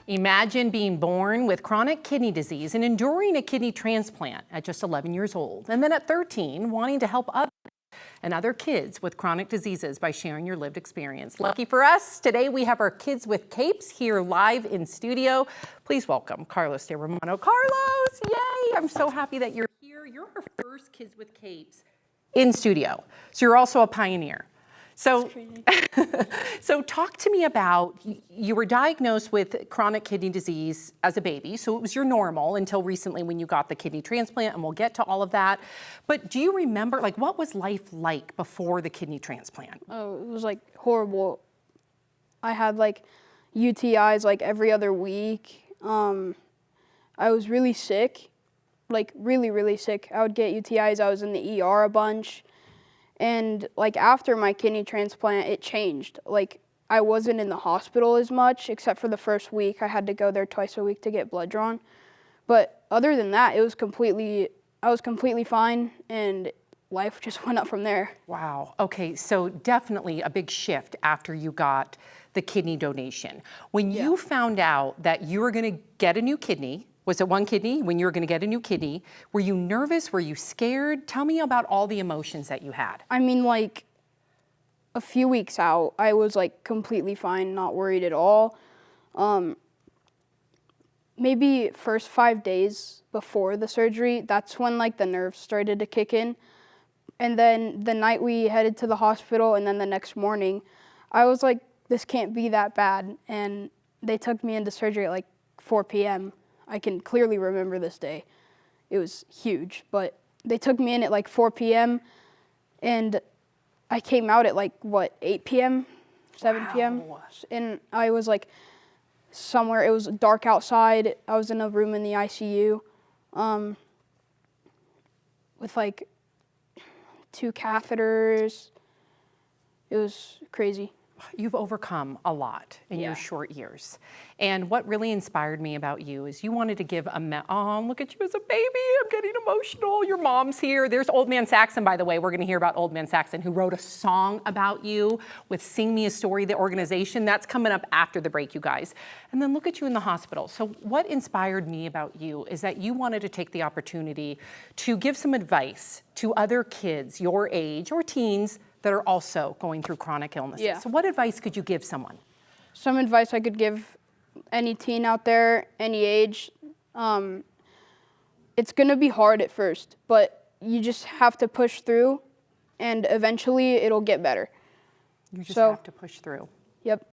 Imagine being born with chronic kidney disease and enduring a kidney transplant at just 11 years old. And then at 13, wanting to help others and other kids with chronic diseases by sharing your lived experience. Lucky for us, today we have our Kids with Capes here live in studio. Please welcome Carlos de Romano. Carlos, yay! I'm so happy that you're here. You're our first Kids with Capes in studio. So you're also a pioneer. So talk to me about, you were diagnosed with chronic kidney disease as a baby, so it was your normal until recently when you got the kidney transplant, and we'll get to all of that. But do you remember, like, what was life like before the kidney transplant? Oh, it was like horrible. I had like UTIs like every other week. I was really sick, like really sick. I would get UTIs, I was in the ER a bunch. And like after my kidney transplant, it changed. Like I wasn't in the hospital as much, except for the first week. I had to go there twice a week to get blood drawn. But other than that, I was completely fine, and life just went up from there. Wow. Okay, so definitely a big shift after you got the kidney donation. When you found out that you were going to get a new kidney, was it one kidney when you were going to get a new kidney? Were you nervous? Were you scared? Tell me about all the emotions that you had. I mean, like a few weeks out, I was like completely fine, not worried at all. Maybe first 5 days before the surgery, that's when like the nerves started to kick in. And then the night we headed to the hospital, and then the next morning, I was like, this can't be that bad. And they took me into surgery at like 4 p.m. I can clearly remember this day. It was huge, but they took me in at like 4 p.m. and I came out at like, 8 p.m., 7 p.m. Wow. And I was like somewhere, it was dark outside. I was in a room in the ICU with like 2 catheters. It was crazy. You've overcome a lot in your short years. And what really inspired me about you is you wanted to give oh, look at you as a baby. I'm getting emotional. Your mom's here. There's Old Man Saxon, by the way. We're going to hear about Old Man Saxon, who wrote a song about you with Sing Me a Story, the organization. That's coming up after the break, you guys. And then look at you in the hospital. So what inspired me about you is that you wanted to take the opportunity to give some advice to other kids your age or teens that are also going through chronic illnesses. Yeah. So what advice could you give someone? Some advice I could give any teen out there, any age, it's gonna be hard at first, but you just have to push through, and eventually it'll get better. You just have to push through. Yep.